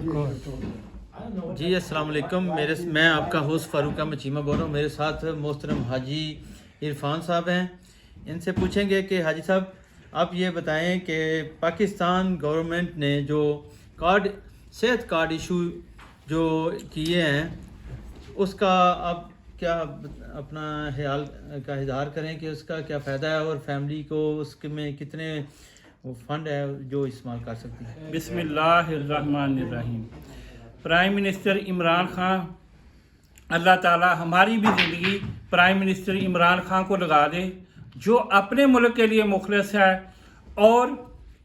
जी अस्सलाम वालेकुम। मैं आपका होस्ट फ़ारूक अहमद चीमा बोल रहा हूँ। मेरे साथ मोहतरम हाजी इरफान साहब हैं। इनसे पूछेंगे कि हाजी साहब आप ये बताएं कि पाकिस्तान गवर्नमेंट ने जो सेहत कार्ड इशू जो किए हैं उसका आप क्या अपना ख्याल का इजहार करें कि उसका क्या फ़ायदा है और फैमिली को उसके में कितने फ़ंड है जो इस्तेमाल कर सकती है। बिस्मिल्लाहिर्रहमानिर्रहीम। प्राइम मिनिस्टर इमरान खान, अल्लाह ताला हमारी भी ज़िंदगी प्राइम मिनिस्टर इमरान खान को लगा दे, जो अपने मुल्क के लिए मुखलिस है और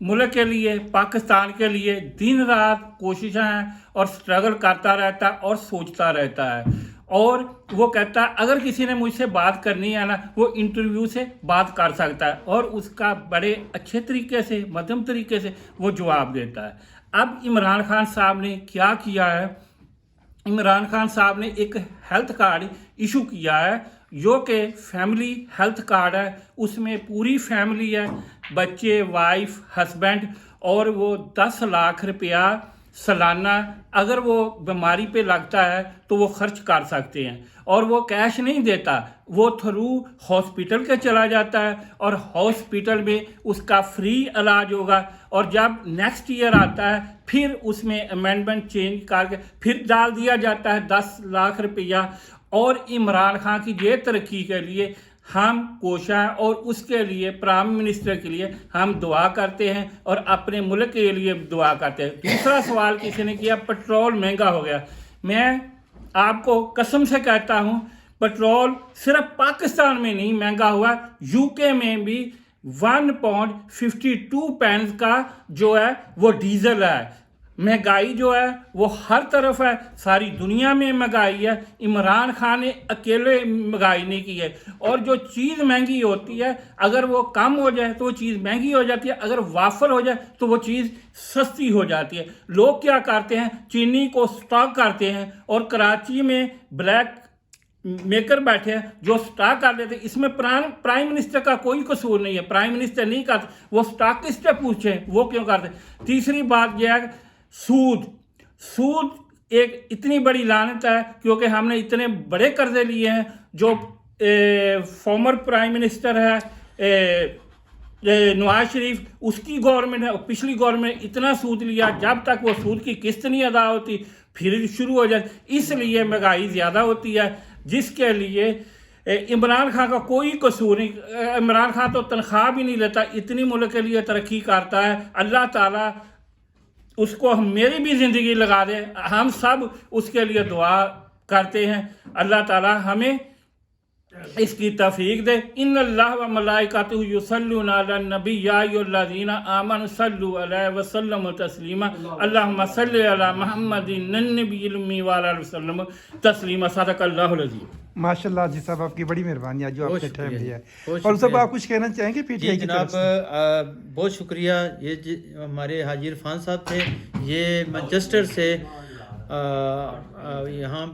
मुल्क के लिए, पाकिस्तान के लिए दिन रात कोशिशें हैं और स्ट्रगल करता रहता है और सोचता रहता है। और वो कहता है अगर किसी ने मुझसे बात करनी है ना, वो इंटरव्यू से बात कर सकता है और उसका बड़े अच्छे तरीके से, मध्यम तरीके से वो जवाब देता है। अब इमरान खान साहब ने क्या किया है, इमरान खान साहब ने एक हेल्थ कार्ड इशू किया है जो कि फैमिली हेल्थ कार्ड है। उसमें पूरी फैमिली है, बच्चे, वाइफ, हस्बैंड, और वो 10 लाख रुपया सालाना अगर वो बीमारी पे लगता है तो वो खर्च कर सकते हैं। और वो कैश नहीं देता, वो थ्रू हॉस्पिटल के चला जाता है और हॉस्पिटल में उसका फ्री इलाज होगा। और जब नेक्स्ट ईयर आता है फिर उसमें अमेंडमेंट चेंज करके फिर डाल दिया जाता है 10 लाख रुपया। और इमरान खान की ये तरक्की के लिए हम कोशिश हैं और उसके लिए प्राइम मिनिस्टर के लिए हम दुआ करते हैं और अपने मुल्क के लिए दुआ करते हैं। दूसरा सवाल किसी ने किया, पेट्रोल महंगा हो गया। मैं आपको कसम से कहता हूँ पेट्रोल सिर्फ पाकिस्तान में नहीं महंगा हुआ, यूके में भी 1.52 पैंस का जो है वो डीजल है। महंगाई जो है वो हर तरफ है, सारी दुनिया में महंगाई है। इमरान खान ने अकेले महंगाई नहीं की है। और जो चीज़ महंगी होती है अगर वो कम हो जाए तो वो चीज़ महंगी हो जाती है, अगर वाफर हो जाए तो वो चीज़ सस्ती हो जाती है। लोग क्या करते हैं, चीनी को स्टॉक करते हैं और कराची में ब्लैक मेकर बैठे हैं जो स्टॉक कर देते। इसमें प्राइम मिनिस्टर का कोई कसूर नहीं है, प्राइम मिनिस्टर नहीं करते, वो स्टॉकिस्ट से पूछे वो क्यों करते। तीसरी बात यह है सूद एक इतनी बड़ी लानत है क्योंकि हमने इतने बड़े कर्जे लिए हैं। जो फॉर्मर प्राइम मिनिस्टर है नवाज शरीफ, उसकी गवर्नमेंट है, पिछली गवर्नमेंट इतना सूद लिया, जब तक वो सूद की किस्त नहीं अदा होती फिर शुरू हो जाती। इसलिए महंगाई ज़्यादा होती है, जिसके लिए इमरान खान का कोई कसूर नहीं। इमरान खान तो तनख्वाह भी नहीं लेता, इतनी मुल्क के लिए तरक्की करता है। अल्लाह ताला उसको मेरी भी ज़िंदगी लगा दे, हम सब उसके लिए दुआ करते हैं। अल्लाह ताला हमें इसकी तौफीक दे। इन्नल्लाह व मलाइकातुहु युसल्लूना अलन नबी या अय्युहल्लज़ीना आमनु सल्लु अलैहि व सल्लिमु तस्लीमा। अल्लाहुम्मा सल्लि अला मुहम्मदिन नबिय्यिल उम्मी व अला वसल्लम तस्लीमा। सदक़ल्लाहुल अज़ीम। माशाल्लाह जी साहब, आपकी बड़ी मेहरबानी है जो आपने टाइम दिया है। और सब आप कुछ कहना चाहेंगे पीटीआई की तरफ से? बहुत शुक्रिया। ये हमारे हाजी इरफान साहब थे, ये मैनचेस्टर से यहाँ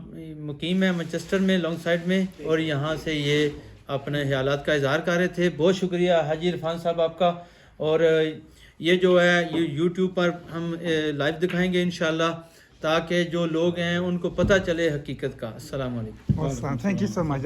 मुकीम है, मैनचेस्टर में लॉन्ग साइड में, और यहाँ से ये अपने ख्यालात का इजहार कर रहे थे। बहुत शुक्रिया हाजी इरफान साहब आपका। और ये जो है ये यूट्यूब पर हम लाइव दिखाएंगे इंशाल्लाह, ताकि जो लोग हैं उनको पता चले हकीकत का। अस्सलाम वालेकुम। Thank you so much.